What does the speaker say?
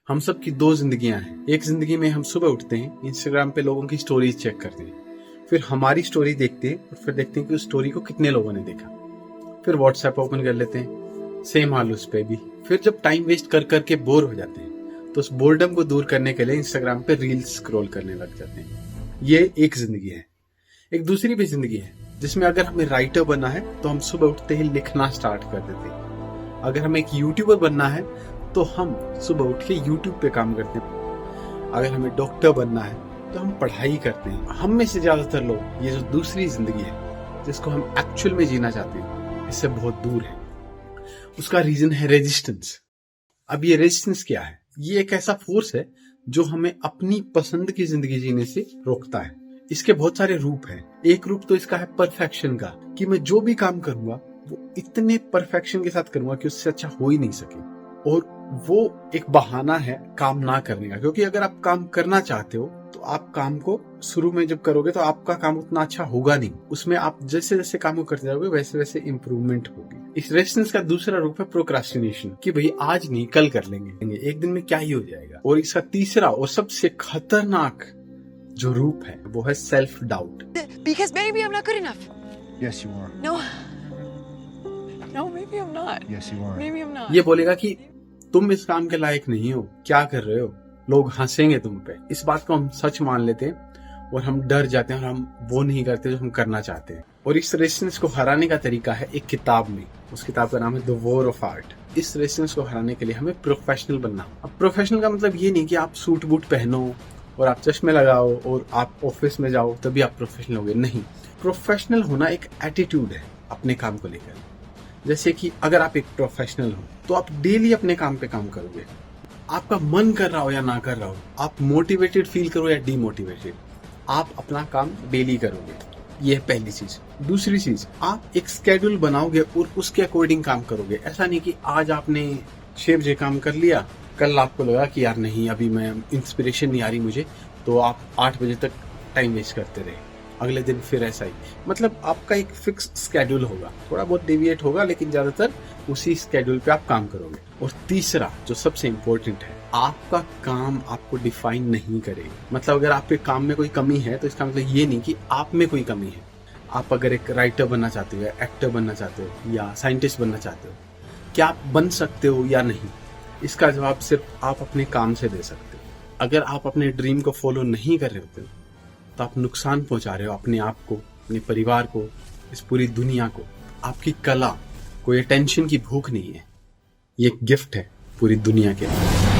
हम सब की दो जिंदगियां हैं। एक जिंदगी में हम सुबह उठते हैं, इंस्टाग्राम पे लोगों की स्टोरीज चेक करते हैं, फिर हमारी स्टोरी देखते हैं और फिर देखते हैं कि उस स्टोरी को कितने लोगों ने देखा। फिर व्हाट्सएप ओपन कर लेते हैं, सेम हाल उस पे भी। फिर जब टाइम वेस्ट कर करके बोर हो जाते हैं तो उस बोर्डम को दूर करने के लिए इंस्टाग्राम पे रील्स स्क्रॉल करने लग जाते हैं। ये एक जिंदगी है। एक दूसरी भी जिंदगी है जिसमें अगर हमें राइटर बनना है तो हम सुबह उठते ही लिखना स्टार्ट कर देते हैं। अगर हमें एक यूट्यूबर बनना है तो हम सुबह उठ के यूट्यूब पे काम करते हैं। अगर हमें डॉक्टर बनना है तो हम पढ़ाई करते हैं। हम में से ज्यादातर लोग ये जो दूसरी जिंदगी है जिसको हम एक्चुअल में जीना चाहते हैं, इससे बहुत दूर है। उसका रीजन है रेजिस्टेंस। अब ये रेजिस्टेंस क्या है? ये एक ऐसा फोर्स है जो हमें अपनी पसंद की जिंदगी जीने से रोकता है। इसके बहुत सारे रूप हैं। एक रूप तो इसका है परफेक्शन का, कि मैं जो भी काम करूंगा वो इतने परफेक्शन के साथ करूंगा कि उससे अच्छा हो ही नहीं सके। और वो एक बहाना है काम ना करने का, क्योंकि अगर आप काम करना चाहते हो तो आप काम को शुरू में जब करोगे तो आपका काम उतना अच्छा होगा नहीं। उसमें आप जैसे जैसे काम को करते जाओगे वैसे वैसे इम्प्रूवमेंट होगी। इस रेजिस्टेंस का दूसरा रूप है प्रोक्रास्टिनेशन, कि भाई आज नहीं कल कर लेंगे, एक दिन में क्या ही हो जाएगा। और इसका तीसरा और सबसे खतरनाक जो रूप है वो है self doubt. Because maybe I'm not good enough. Yes, you are. No. No, maybe I'm not. Yes, you are. Maybe I'm not. ये बोलेगा कि तुम इस काम के लायक नहीं हो, क्या कर रहे हो, लोग हंसेंगे तुम पे। इस बात को हम सच मान लेते हैं और हम डर जाते हैं और हम वो नहीं करते जो हम करना चाहते हैं। और इस रेजिस्टेंस को हराने का तरीका है एक किताब में। उस किताब का नाम है द वॉर ऑफ आर्ट। इस रेजिस्टेंस को हराने के लिए हमें प्रोफेशनल बनना। अब प्रोफेशनल का मतलब ये नहीं कि आप सूट बूट पहनो और आप चश्मे लगाओ और आप ऑफिस में जाओ तभी आप प्रोफेशनल होगे। नहीं, प्रोफेशनल होना एक एटीट्यूड है अपने काम को लेकर। जैसे कि अगर आप एक प्रोफेशनल हो तो आप डेली अपने काम पे काम करोगे। आपका मन कर रहा हो या ना कर रहा हो, आप मोटिवेटेड फील करो या डीमोटिवेटेड, आप अपना काम डेली करोगे। ये है पहली चीज। दूसरी चीज, आप एक स्केड्यूल बनाओगे और उसके अकॉर्डिंग काम करोगे। ऐसा नहीं कि आज आपने 6 बजे काम कर लिया, कल आपको लगा कि यार नहीं अभी मैं इंस्पिरेशन नहीं आ रही मुझे, तो आप 8 बजे तक टाइम वेस्ट करते रहे। अगले दिन फिर ऐसा ही। मतलब आपका एक फिक्स स्केड्यूल होगा, थोड़ा बहुत डेविएट होगा लेकिन ज्यादातर उसी स्केड्यूल पे आप काम करोगे। और तीसरा जो सबसे इम्पोर्टेंट है, आपका काम आपको डिफाइन नहीं करेगा। मतलब अगर आपके काम में कोई कमी है तो इसका मतलब ये नहीं कि आप में कोई कमी है। आप अगर एक राइटर बनना चाहते हो या एक्टर बनना चाहते हो या साइंटिस्ट बनना चाहते हो, क्या आप बन सकते हो या नहीं, इसका जवाब सिर्फ आप अपने काम से दे सकते हो। अगर आप अपने ड्रीम को फॉलो नहीं कर रहे होते तो आप नुकसान पहुंचा रहे हो अपने आप को, अपने परिवार को, इस पूरी दुनिया को। आपकी कला कोई अटेंशन की भूख नहीं है, ये एक गिफ्ट है पूरी दुनिया के लिए।